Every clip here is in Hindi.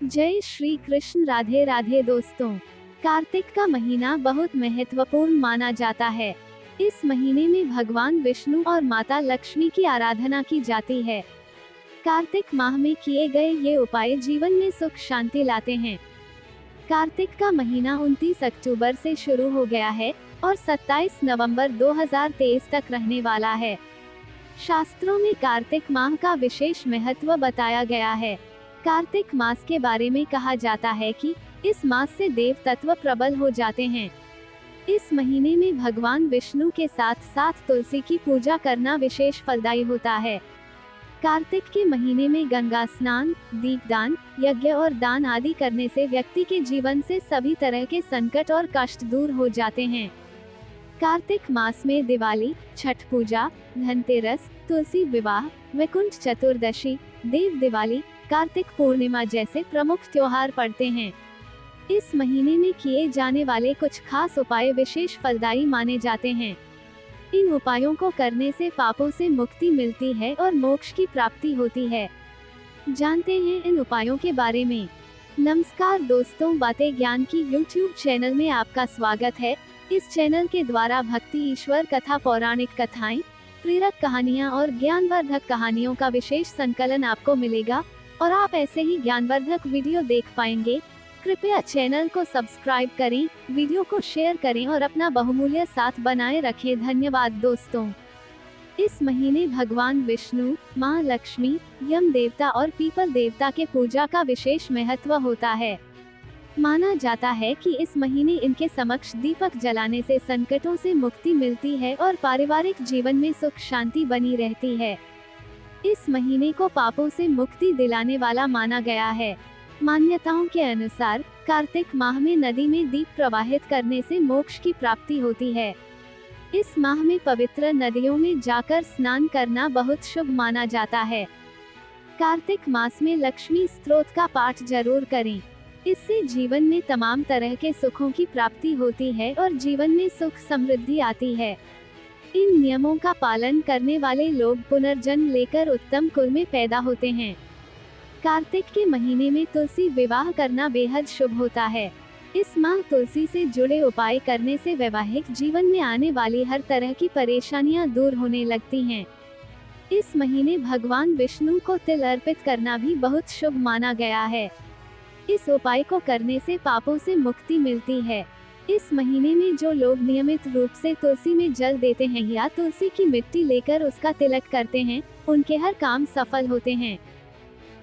जय श्री कृष्ण। राधे राधे दोस्तों। कार्तिक का महीना बहुत महत्वपूर्ण माना जाता है। इस महीने में भगवान विष्णु और माता लक्ष्मी की आराधना की जाती है। कार्तिक माह में किए गए ये उपाय जीवन में सुख शांति लाते हैं। कार्तिक का महीना 29 अक्टूबर से शुरू हो गया है और 27 नवंबर 2023 तक रहने वाला है। शास्त्रों में कार्तिक माह का विशेष महत्व बताया गया है। कार्तिक मास के बारे में कहा जाता है कि इस मास से देव तत्व प्रबल हो जाते हैं। इस महीने में भगवान विष्णु के साथ साथ तुलसी की पूजा करना विशेष फलदायी होता है। कार्तिक के महीने में गंगा स्नान, दीपदान, यज्ञ और दान आदि करने से व्यक्ति के जीवन से सभी तरह के संकट और कष्ट दूर हो जाते हैं। कार्तिक मास में दिवाली, छठ पूजा, धनतेरस, तुलसी विवाह, वैकुंठ चतुर्दशी, देव दिवाली, कार्तिक पूर्णिमा जैसे प्रमुख त्योहार पड़ते हैं। इस महीने में किए जाने वाले कुछ खास उपाय विशेष फलदायी माने जाते हैं। इन उपायों को करने से पापों से मुक्ति मिलती है और मोक्ष की प्राप्ति होती है। जानते हैं इन उपायों के बारे में। नमस्कार दोस्तों, बातें ज्ञान की YouTube चैनल में आपका स्वागत है। इस चैनल के द्वारा भक्ति, ईश्वर कथा, पौराणिक कथाएं, प्रेरक कहानियां और ज्ञानवर्धक कहानियों का विशेष संकलन आपको मिलेगा और आप ऐसे ही ज्ञानवर्धक वीडियो देख पाएंगे। कृपया चैनल को सब्सक्राइब करें, वीडियो को शेयर करें और अपना बहुमूल्य साथ बनाए रखें। धन्यवाद दोस्तों। इस महीने भगवान विष्णु, मां लक्ष्मी, यम देवता और पीपल देवता के पूजा का विशेष महत्व होता है। माना जाता है कि इस महीने इनके समक्ष दीपक जलाने से संकटों से मुक्ति मिलती है और पारिवारिक जीवन में सुख शांति बनी रहती है। इस महीने को पापों से मुक्ति दिलाने वाला माना गया है। मान्यताओं के अनुसार कार्तिक माह में नदी में दीप प्रवाहित करने से मोक्ष की प्राप्ति होती है। इस माह में पवित्र नदियों में जाकर स्नान करना बहुत शुभ माना जाता है। कार्तिक मास में लक्ष्मी स्तोत्र का पाठ जरूर करें। इससे जीवन में तमाम तरह के सुखों की प्राप्ति होती है और जीवन में सुख समृद्धि आती है। इन नियमों का पालन करने वाले लोग पुनर्जन्म लेकर उत्तम कुल में पैदा होते हैं। कार्तिक के महीने में तुलसी विवाह करना बेहद शुभ होता है। इस माह तुलसी से जुड़े उपाय करने से वैवाहिक जीवन में आने वाली हर तरह की परेशानियां दूर होने लगती हैं। इस महीने भगवान विष्णु को तिल अर्पित करना भी बहुत शुभ माना गया है। इस उपाय को करने से पापों से मुक्ति मिलती है। इस महीने में जो लोग नियमित रूप से तुलसी में जल देते हैं या तुलसी की मिट्टी लेकर उसका तिलक करते हैं, उनके हर काम सफल होते हैं।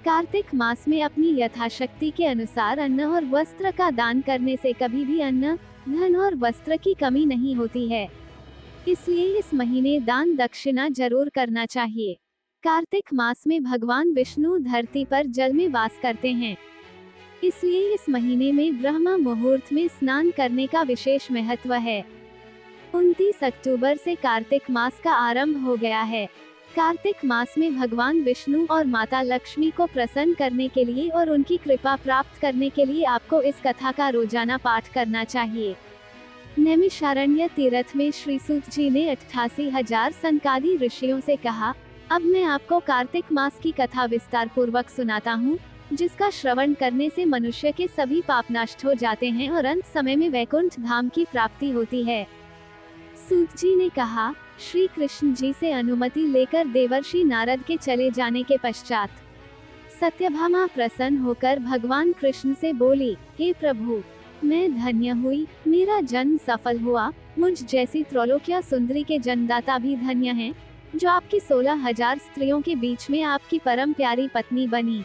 कार्तिक मास में अपनी यथाशक्ति के अनुसार अन्न और वस्त्र का दान करने से कभी भी अन्न, धन और वस्त्र की कमी नहीं होती है। इसलिए इस महीने दान दक्षिणा जरूर करना चाहिए। कार्तिक मास में भगवान विष्णु धरती पर जल में वास करते हैं। इसलिए इस महीने में ब्रह्म मुहूर्त में स्नान करने का विशेष महत्व है। 29 अक्टूबर से कार्तिक मास का आरंभ हो गया है। कार्तिक मास में भगवान विष्णु और माता लक्ष्मी को प्रसन्न करने के लिए और उनकी कृपा प्राप्त करने के लिए आपको इस कथा का रोजाना पाठ करना चाहिए। नैमिषारण्य तीर्थ में श्री सूत जी ने 88,000 सनकादि ऋषियों से कहा, अब मैं आपको कार्तिक मास की कथा विस्तार पूर्वक सुनाता हूँ, जिसका श्रवण करने से मनुष्य के सभी पाप नष्ट हो जाते हैं और अंत समय में वैकुंठ धाम की प्राप्ति होती है। सूत जी ने कहा, श्री कृष्ण जी से अनुमति लेकर देवर्षि नारद के चले जाने के पश्चात सत्यभामा प्रसन्न होकर भगवान कृष्ण से बोली, हे प्रभु, मैं धन्य हुई, मेरा जन्म सफल हुआ। मुझ जैसी त्रैलोक्य सुंदरी के जन्मदाता भी धन्य हैं, जो आपकी 16,000 स्त्रियों के बीच में आपकी परम प्यारी पत्नी बनी।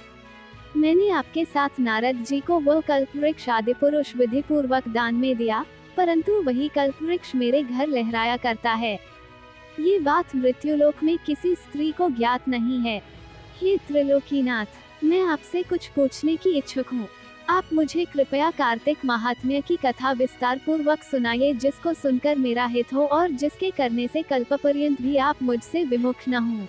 मैंने आपके साथ नारद जी को वह कल्पवृक्ष आदि पुरुष विधि पूर्वक दान में दिया, परंतु वही कल्पवृक्ष मेरे घर लहराया करता है। ये बात मृत्युलोक में किसी स्त्री को ज्ञात नहीं है। हे त्रिलोकीनाथ, मैं आपसे कुछ पूछने की इच्छुक हूँ। आप मुझे कृपया कार्तिक महात्म्य की कथा विस्तार पूर्वक सुनाइए, जिसको सुनकर मेरा हित हो और जिसके करने से कल्पपर्यंत भी आप मुझसे विमुख न हो।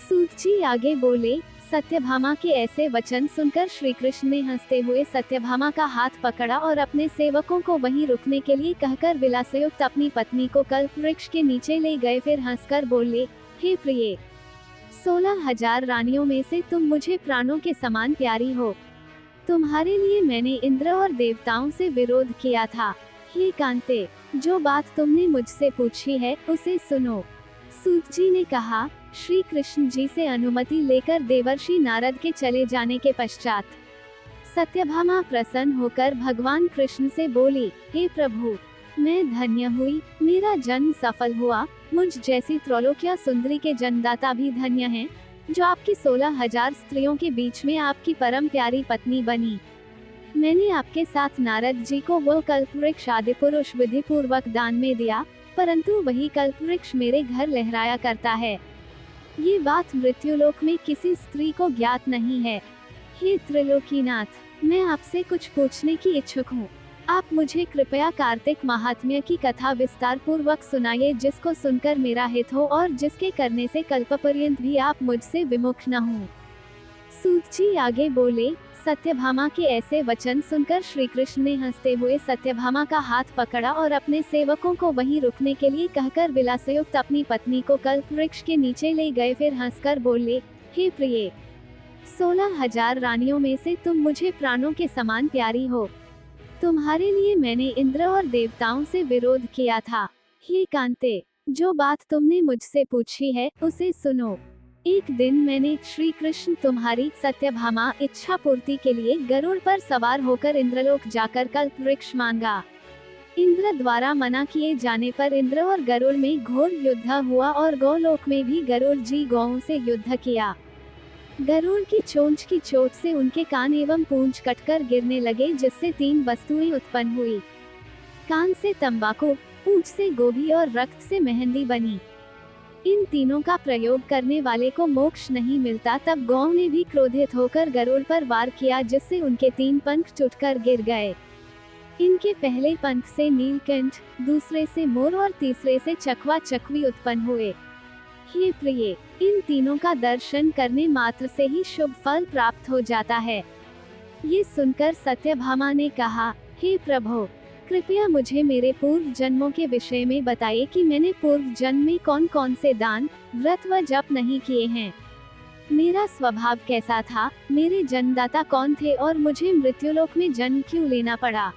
सूत जी आगे बोले, सत्यभामा के ऐसे वचन सुनकर श्री कृष्ण ने हंसते हुए सत्यभामा का हाथ पकड़ा और अपने सेवकों को वहीं रुकने के लिए कहकर विलासयुक्त अपनी पत्नी को कल्पवृक्ष के नीचे ले गए। फिर हंसकर बोले, हे प्रिय, 16,000 रानियों में से तुम मुझे प्राणों के समान प्यारी हो। तुम्हारे लिए मैंने इंद्र और देवताओं से विरोध किया था। हे कांते, जो बात तुमने मुझसे पूछी है उसे सुनो। सूत जी ने कहा। श्री कृष्ण जी से अनुमति लेकर देवर्षि नारद के चले जाने के पश्चात सत्यभामा प्रसन्न होकर भगवान कृष्ण से बोली, हे प्रभु, मैं धन्य हुई, मेरा जन्म सफल हुआ। मुझ जैसी त्रैलोक्य सुंदरी के जन्मदाता भी धन्य हैं, जो आपकी 16,000 स्त्रियों के बीच में आपकी परम प्यारी पत्नी बनी। मैंने आपके साथ नारद जी को वो कल्पवृक्ष आदि पुरुष विधि पूर्वक दान में दिया, परंतु वही कल्पवृक्ष मेरे घर लहराया करता है। ये बात मृत्युलोक में किसी स्त्री को ज्ञात नहीं है। हे त्रिलोकीनाथ, मैं आपसे कुछ पूछने की इच्छुक हूँ। आप मुझे कृपया कार्तिक महात्म्य की कथा विस्तार पूर्वक सुनाइए, जिसको सुनकर मेरा हित हो और जिसके करने से कल्पपर्यंत भी आप मुझसे विमुख न हों। सूत जी आगे बोले। सत्यभामा के ऐसे वचन सुनकर श्री कृष्ण ने हंसते हुए सत्यभामा का हाथ पकड़ा और अपने सेवकों को वहीं रुकने के लिए कहकर विलासयुक्त अपनी पत्नी को कल्पवृक्ष के नीचे ले गए। फिर हंसकर बोले, हे प्रिय, 16,000 रानियों में से तुम मुझे प्राणों के समान प्यारी हो। तुम्हारे लिए मैंने इंद्र और देवताओं से विरोध किया था। हे कांते, जो बात तुमने मुझसे पूछी है उसे सुनो। एक दिन मैंने श्री कृष्ण तुम्हारी सत्यभामा इच्छा पूर्ति के लिए गरुड़ पर सवार होकर इंद्रलोक जाकर कल्पवृक्ष मांगा। इंद्र द्वारा मना किए जाने पर इंद्र और गरुड़ में घोर युद्ध हुआ और गौलोक में भी गरुड़ जी गौओं से युद्ध किया। गरुड़ की चोंच की चोट से उनके कान एवं पूंछ कटकर गिरने लगे, जिससे 3 वस्तुएं उत्पन्न हुई। कान से तंबाकू, पूंछ से गोभी और रक्त से मेहंदी बनी। इन तीनों का प्रयोग करने वाले को मोक्ष नहीं मिलता। तब गौ ने भी क्रोधित होकर गरुड़ पर वार किया, जिससे उनके 3 पंख टूटकर गिर गए। इनके पहले पंख से नीलकंठ, दूसरे से मोर और तीसरे से चकवा चकवी उत्पन्न हुए। हे प्रिय, इन तीनों का दर्शन करने मात्र से ही शुभ फल प्राप्त हो जाता है। ये सुनकर सत्यभामा ने कहा, हे प्रभु, कृपया मुझे मेरे पूर्व जन्मों के विषय में बताइए कि मैंने पूर्व जन्म में कौन कौन से दान, व्रत व जप नहीं किए हैं। मेरा स्वभाव कैसा था, मेरे जन्मदाता कौन थे और मुझे मृत्युलोक में जन्म क्यों लेना पड़ा।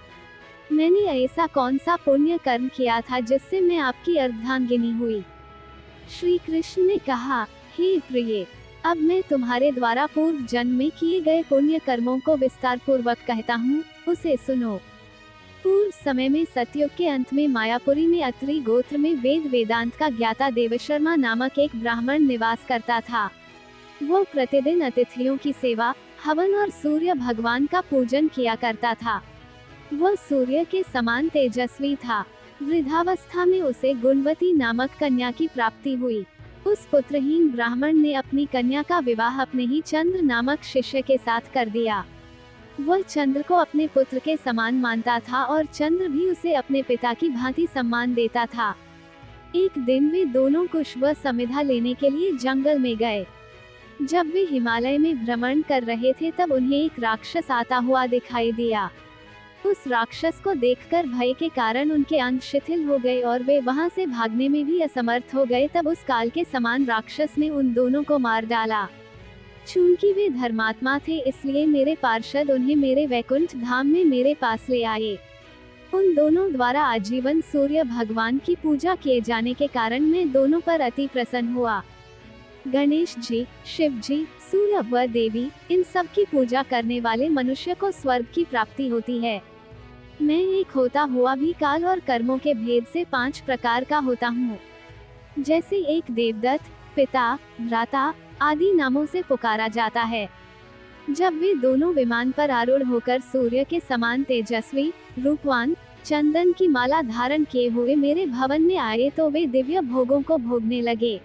मैंने ऐसा कौन सा पुण्य कर्म किया था जिससे मैं आपकी अर्धांगिनी हुई। श्री कृष्ण ने कहा, हे प्रिय, अब मैं तुम्हारे द्वारा पूर्व जन्म में किए गए पुण्य कर्मों को विस्तार पूर्वक कहता हूँ, उसे सुनो। पूर्व समय में सतयुग के अंत में मायापुरी में अत्रि गोत्र में वेद वेदांत का ज्ञाता देवशर्मा नामक एक ब्राह्मण निवास करता था। वो प्रतिदिन अतिथियों की सेवा, हवन और सूर्य भगवान का पूजन किया करता था। वह सूर्य के समान तेजस्वी था। वृद्धावस्था में उसे गुणवती नामक कन्या की प्राप्ति हुई। उस पुत्रहीन ब्राह्मण ने अपनी कन्या का विवाह अपने ही चंद्र नामक शिष्य के साथ कर दिया। वह चंद्र को अपने पुत्र के समान मानता था और चंद्र भी उसे अपने पिता की भांति सम्मान देता था। एक दिन वे दोनों कुश व समिधा लेने के लिए जंगल में गए। जब वे हिमालय में भ्रमण कर रहे थे तब उन्हें एक राक्षस आता हुआ दिखाई दिया। उस राक्षस को देखकर भय के कारण उनके अंग शिथिल हो गए और वे वहां से भागने में भी असमर्थ हो गए। तब उस काल के समान राक्षस ने उन दोनों को मार डाला। चूंकि वे धर्मात्मा थे, इसलिए मेरे पार्षद उन्हें मेरे वैकुंठ धाम में मेरे पास ले आए। उन दोनों द्वारा आजीवन सूर्य भगवान की पूजा किए जाने के कारण मैं दोनों पर अति प्रसन्न हुआ। गणेश जी, शिव जी, सूर्य व देवी, इन सब की पूजा करने वाले मनुष्य को स्वर्ग की प्राप्ति होती है। मैं एक होता हुआ भी काल और कर्मों के भेद से 5 प्रकार का होता हूँ। जैसे एक देवदत्त, पिता, भ्राता आदि नामों से पुकारा जाता है। जब वे दोनों विमान पर आरूढ़ होकर सूर्य के समान तेजस्वी, रूपवान, चंदन की माला धारण किए हुए मेरे भवन में आए तो वे दिव्य भोगों को भोगने लगे।